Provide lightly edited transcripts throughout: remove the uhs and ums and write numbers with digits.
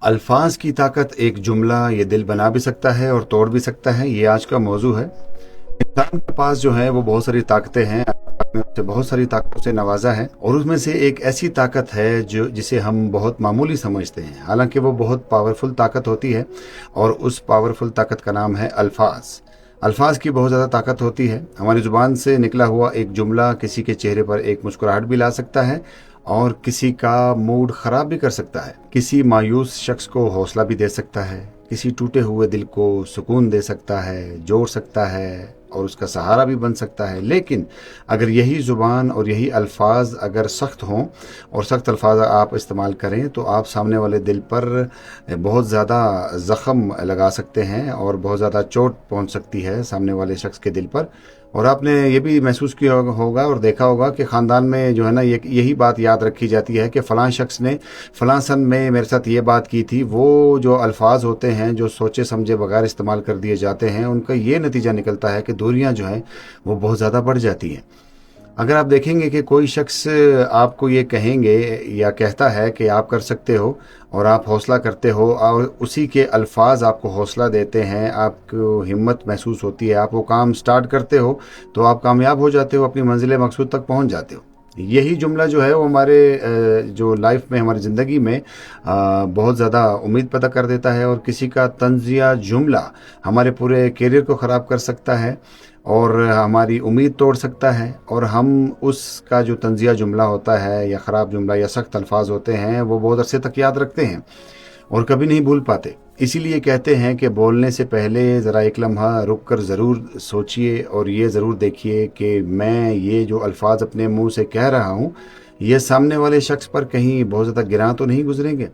अल्फाज की ताकत, एक जुमला ये दिल बना भी सकता है और तोड़ भी सकता है। ये आज का मौजू है। इंसान के पास जो है वो बहुत सारी ताकतें हैं, अल्लाह ने उसे बहुत सारी ताकतों से नवाजा है, और उसमें से एक ऐसी ताकत है जो जिसे हम बहुत मामूली समझते हैं, हालांकि वो बहुत पावरफुल ताकत होती है। और उस पावरफुल ताकत का नाम है अल्फाज। अल्फाज की बहुत ज़्यादा ताकत होती है। हमारी ज़ुबान से निकला हुआ एक जुमला किसी के चेहरे पर एक मुस्कुराहट भी ला सकता है और किसी का मूड ख़राब भी कर सकता है। किसी मायूस शख्स को हौसला भी दे सकता है, किसी टूटे हुए दिल को सुकून दे सकता है, जोड़ सकता है और उसका सहारा भी बन सकता है। लेकिन अगर यही ज़ुबान और यही अल्फाज अगर सख्त हों और सख्त अल्फाज आप इस्तेमाल करें तो आप सामने वाले दिल पर बहुत ज़्यादा ज़ख्म लगा सकते हैं और बहुत ज़्यादा चोट पहुंच सकती है सामने वाले शख्स के दिल पर। और आपने ये भी महसूस किया होगा और देखा होगा कि ख़ानदान में जो है ना यही बात याद रखी जाती है कि फ़लाँ शख्स ने फ़लाँ सन में मेरे साथ ये बात की थी। वो जो अल्फाज होते हैं जो सोचे समझे बगैर इस्तेमाल कर दिए जाते हैं, उनका ये नतीजा निकलता है कि दूरियां जो हैं वो बहुत ज़्यादा बढ़ जाती हैं। अगर आप देखेंगे कि कोई शख्स आपको ये कहेंगे या कहता है कि आप कर सकते हो और आप हौसला करते हो और उसी के अल्फाज आपको हौसला देते हैं, आपको हिम्मत महसूस होती है, आप वो काम स्टार्ट करते हो तो आप कामयाब हो जाते हो, अपनी मंजिल मकसूद तक पहुंच जाते हो। यही जुमला जो है वो हमारे जो लाइफ में, हमारी ज़िंदगी में बहुत ज़्यादा उम्मीद पैदा कर देता है। और किसी का तंज़िया जुमला हमारे पूरे करियर को ख़राब कर सकता है और हमारी उम्मीद तोड़ सकता है। और हम उसका जो तंज़िया जुमला होता है या ख़राब जुमला या सख्त अल्फाज होते हैं वो बहुत अरसे तक याद रखते हैं और कभी नहीं भूल पाते। इसीलिए कहते हैं कि बोलने से पहले ज़रा एक लम्हा रुक कर ज़रूर सोचिए और ये ज़रूर देखिए कि मैं ये जो अल्फाज अपने मुंह से कह रहा हूँ ये सामने वाले शख्स पर कहीं बहुत ज़्यादा गिरा तो नहीं गुजरेंगे,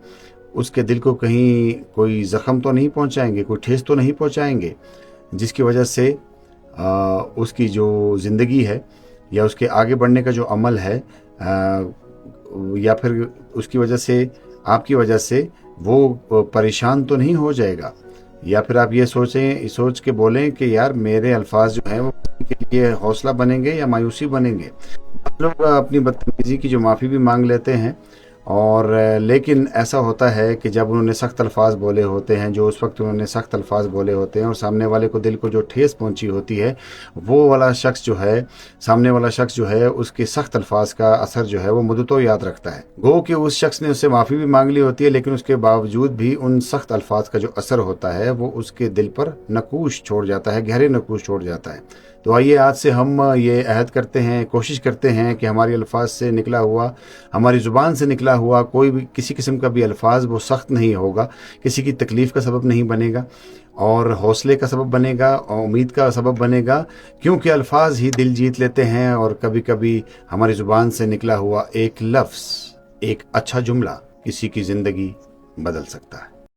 उसके दिल को कहीं कोई ज़ख्म तो नहीं पहुँचाएंगे, कोई ठेस तो नहीं पहुँचाएंगे, जिसकी वजह से उसकी जो ज़िंदगी है या उसके आगे बढ़ने का जो अमल है या फिर उसकी वजह से, आपकी वजह से वो परेशान तो नहीं हो जाएगा। या फिर आप ये सोच के बोलें कि यार मेरे अल्फाज जो हैं वो के लिए हौसला बनेंगे या मायूसी बनेंगे। लोग अपनी बदतमीज़ी की जो माफ़ी भी मांग लेते हैं और लेकिन ऐसा होता है कि जब उन्होंने सख्त अल्फाज बोले होते हैं, जो उस वक्त उन्होंने सख्त अल्फाज बोले होते हैं और सामने वाले को दिल को जो ठेस पहुंची होती है, वो वाला शख्स जो है, सामने वाला शख्स जो है, उसके सख्त अल्फाज का असर जो है वो मुद्दतों याद रखता है। गो कि उस शख्स ने उससे माफ़ी भी मांग ली होती है लेकिन उसके बावजूद भी उन सख्त अल्फाज का जो असर होता है वो उसके दिल पर नकूश छोड़ जाता है, गहरे नकूश छोड़ जाता है। तो आइए आज से हम ये अहद करते हैं, कोशिश करते हैं कि हमारी अल्फाज से निकला हुआ, हमारी ज़ुबान से निकला हुआ कोई भी किसी किस्म का भी अल्फाज वो सख्त नहीं होगा, किसी की तकलीफ़ का सबब नहीं बनेगा और हौसले का सबब बनेगा और उम्मीद का सबब बनेगा। क्योंकि अल्फाज ही दिल जीत लेते हैं और कभी कभी हमारी ज़ुबान से निकला हुआ एक लफ्ज़, एक अच्छा जुमला किसी की ज़िंदगी बदल सकता है।